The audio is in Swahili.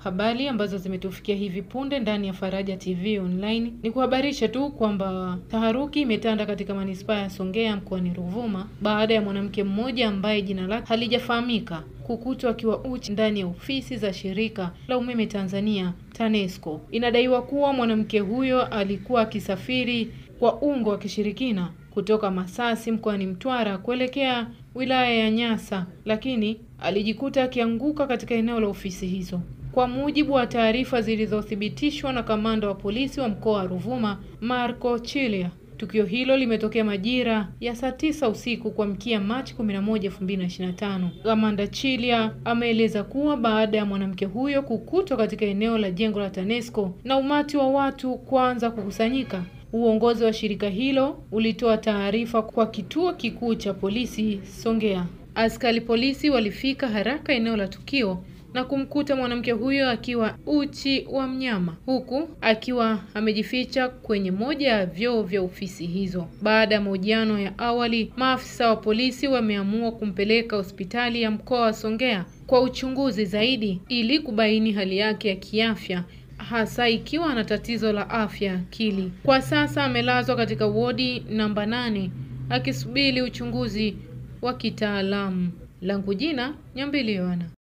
Habari ambazo zimetufikia hivi punde ndani ya Faraja TV Online ni kuhabarisha tu kwamba taharuki imetanda katika manispaa ya Songea mkoani Ruvuma baada ya mwanamke mmoja ambaye jina lake halijafahamika kukutwa akiwa uchi ndani ya ofisi za shirika la umeme Tanzania TANESCO. Inadaiwa kuwa mwanamke huyo alikuwa akisafiri kwa ungo wa kishirikina kutoka Masasi mkoani Mtwara kuelekea wilaya ya Nyasa, lakini alijikuta akianguka katika eneo la ofisi hizo. Kwa mujibu wa taarifa zilizothibitishwa na kamanda wa polisi wa mkoa wa Ruvuma, Marco Chilia, tukio hilo limetokea majira ya saa 9 usiku kuamkia Machi 11, 2025. Kamanda Chilia ameeleza kuwa baada ya mwanamke huyo kukutwa katika eneo la jengo la TANESCO na umati wa watu kuanza kukusanyika, uongozi wa shirika hilo ulitoa taarifa kwa kituo kikuu cha polisi Songea. Askari polisi walifika haraka eneo la tukio na kumkuta mwanamke huyo akiwa uchi wa mnyama, huku akiwa amejificha kwenye moja ya vyoo vya ofisi hizo. Baada ya mahojiano ya awali, maafisa wa polisi wameamua kumpeleka hospitali ya mkoa wa Songea kwa uchunguzi zaidi ili kubaini hali yake ya kiafya, hasa ikiwa ana tatizo la afya akili. Kwa sasa amelazwa katika wodi namba 8 akisubiri uchunguzi wa kitaalamu. Langu jina Nyambili Yohana.